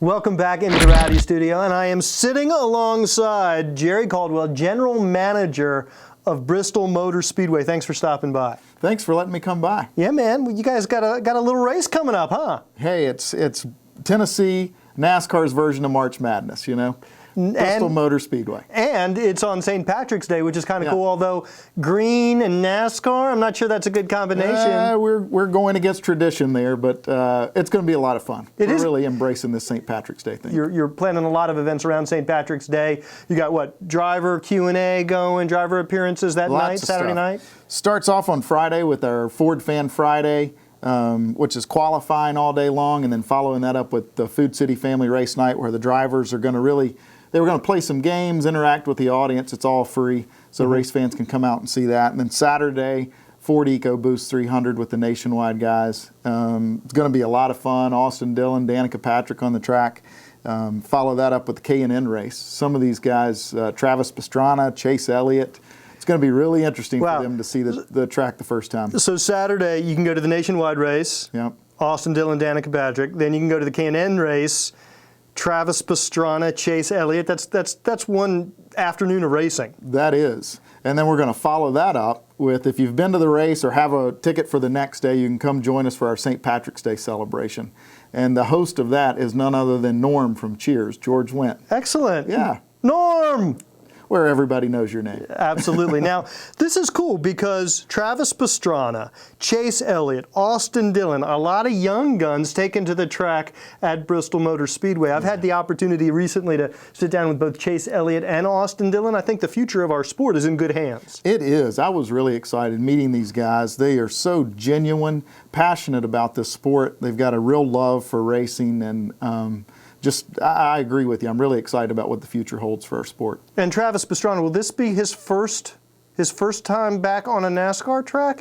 Welcome back into the Rowdy Studio, and I am sitting alongside Jerry Caldwell, General Manager of Bristol Motor Speedway. Thanks for stopping by. Thanks for letting me come by. Yeah, man. Well, you guys got a little race coming up, huh? Hey, it's Tennessee, NASCAR's version of March Madness, you know? Bristol Motor Speedway. And it's on St. Patrick's Day, which is kind of Yeah. cool, although green and NASCAR, I'm not sure that's a good combination. We're going against tradition there, but it's going to be a lot of fun. We're really embracing this St. Patrick's Day thing. You're planning a lot of events around St. Patrick's Day. You got what, driver Q&A going, driver appearances that Lots night, of Saturday stuff. night? Starts off on Friday with our Ford Fan Friday, which is qualifying all day long, and then following that up with the Food City Family Race Night, where the drivers are going to they were going to play some games, interact with the audience. It's all free, so race fans can come out and see that. And then Saturday, Ford EcoBoost 300 with the Nationwide guys. It's going to be a lot of fun. Austin Dillon, Danica Patrick on the track. Follow that up with the K&N race. Some of these guys, Travis Pastrana, Chase Elliott. It's going to be really interesting for them to see the track the first time. So Saturday, you can go to the Nationwide race. Yep. Austin Dillon, Danica Patrick. Then you can go to the K&N race. Travis Pastrana, Chase Elliott. That's one afternoon of racing. That is. And then we're going to follow that up with, if you've been to the race or have a ticket for the next day, you can come join us for our St. Patrick's Day celebration. And the host of that is none other than Norm from Cheers, George Wendt. Excellent. Yeah. Norm! Where everybody knows your name. Absolutely. Now, this is cool because Travis Pastrana, Chase Elliott, Austin Dillon, a lot of young guns taken to the track at Bristol Motor Speedway. I've had the opportunity recently to sit down with both Chase Elliott and Austin Dillon. I think the future of our sport is in good hands. It is. I was really excited meeting these guys. They are so genuine, passionate about this sport. They've got a real love for racing, and I agree with you. I'm really excited about what the future holds for our sport. And Travis Pastrana, will this be his first time back on a NASCAR track?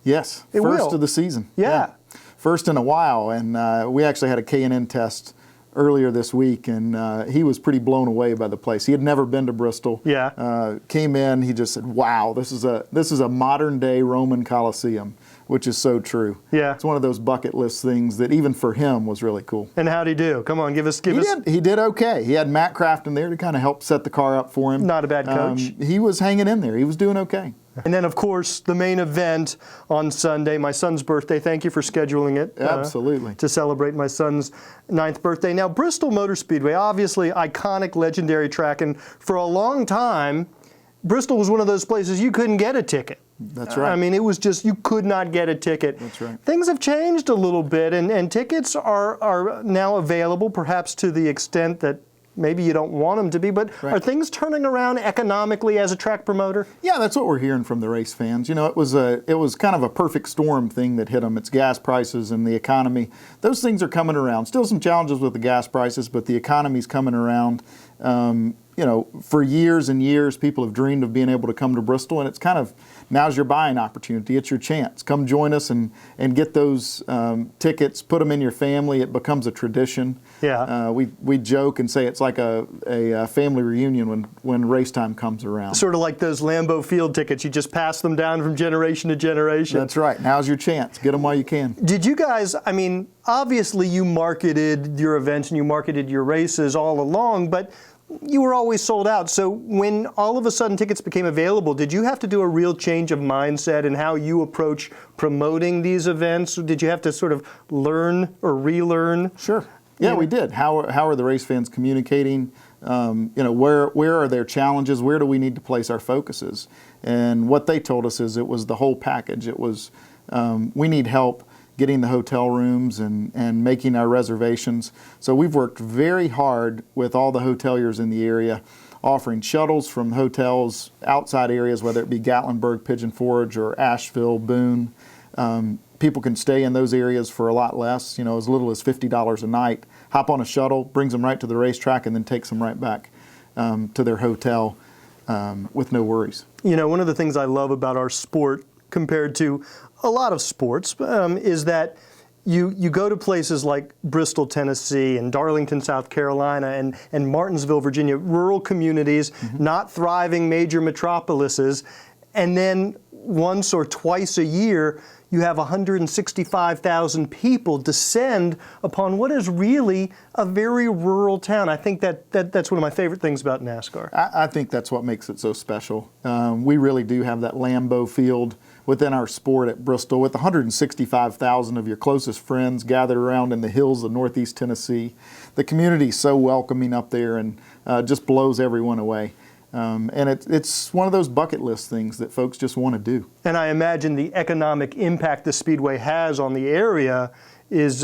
Yes, first of the season. Yeah. First in a while, and we actually had a K&N test earlier this week, and he was pretty blown away by the place. He had never been to Bristol. Yeah. Came in, he just said, "Wow, this is a modern day Roman Coliseum," which is so true. Yeah. It's one of those bucket list things that even for him was really cool. And how'd he do? Come on, give us. He did okay. He had Matt Crafton there to kind of help set the car up for him. Not a bad coach. He was hanging in there. He was doing okay. And then, of course, the main event on Sunday, my son's birthday. Thank you for scheduling it. Absolutely. To celebrate my son's 9th birthday. Now, Bristol Motor Speedway, obviously iconic, legendary track, and for a long time, Bristol was one of those places you couldn't get a ticket. That's right. I mean, it was just, you could not get a ticket. That's right. Things have changed a little bit, and tickets are now available, perhaps to the extent that maybe you don't want them to be, but Right. Are things turning around economically as a track promoter? Yeah, that's what we're hearing from the race fans. You know, it was kind of a perfect storm thing that hit them. It's gas prices and the economy. Those things are coming around. Still some challenges with the gas prices, but the economy's coming around. You know, for years and years, people have dreamed of being able to come to Bristol, and it's kind of, now's your buying opportunity. It's your chance. Come join us and get those tickets, put them in your family. It becomes a tradition. Yeah. We joke and say it's like a family reunion when race time comes around. Sort of like those Lambeau Field tickets. You just pass them down from generation to generation. That's right. Now's your chance. Get them while you can. Did you guys, I mean, obviously you marketed your events and you marketed your races all along, but you were always sold out. So when all of a sudden tickets became available, did you have to do a real change of mindset in how you approach promoting these events? Did you have to sort of learn or relearn? Sure. Yeah, we did. How are the race fans communicating? You know, where are their challenges? Where do we need to place our focuses? And what they told us is it was the whole package. It was we need help getting the hotel rooms and making our reservations. So we've worked very hard with all the hoteliers in the area, offering shuttles from hotels outside areas, whether it be Gatlinburg, Pigeon Forge, or Asheville, Boone. People can stay in those areas for a lot less, you know, as little as $50 a night. Hop on a shuttle, brings them right to the racetrack, and then takes them right back to their hotel with no worries. You know, one of the things I love about our sport compared to a lot of sports is that you go to places like Bristol, Tennessee, and Darlington, South Carolina, and Martinsville, Virginia, rural communities, not thriving major metropolises, and then once or twice a year, you have 165,000 people descend upon what is really a very rural town. I think that's one of my favorite things about NASCAR. I think that's what makes it so special. We really do have that Lambeau field within our sport at Bristol with 165,000 of your closest friends gathered around in the hills of Northeast Tennessee. The community's so welcoming up there and just blows everyone away. And it's one of those bucket list things that folks just want to do. And I imagine the economic impact the Speedway has on the area is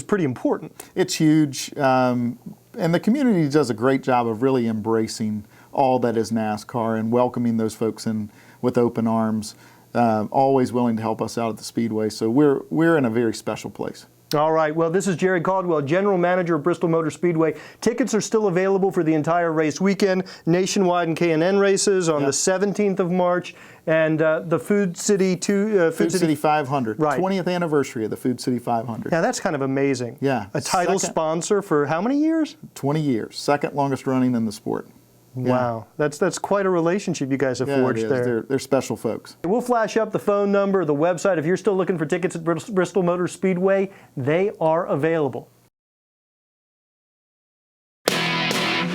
pretty important. It's huge. And the community does a great job of really embracing all that is NASCAR and welcoming those folks in with open arms, always willing to help us out at the Speedway. So we're in a very special place. All right, well, this is Jerry Caldwell, General Manager of Bristol Motor Speedway. Tickets are still available for the entire race weekend, nationwide and K&N races on the 17th of March, and the Food City 500, right. 20th anniversary of the Food City 500. Yeah, that's kind of amazing. Yeah. A title sponsor for how many years? 20 years, second longest running in the sport. Wow, that's quite a relationship you guys have forged there. They're special folks. We'll flash up the phone number, the website. If you're still looking for tickets at Bristol Motor Speedway, they are available.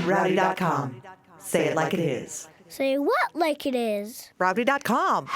Rowdy.com. Say it like it is. Say what like it is? Rowdy.com.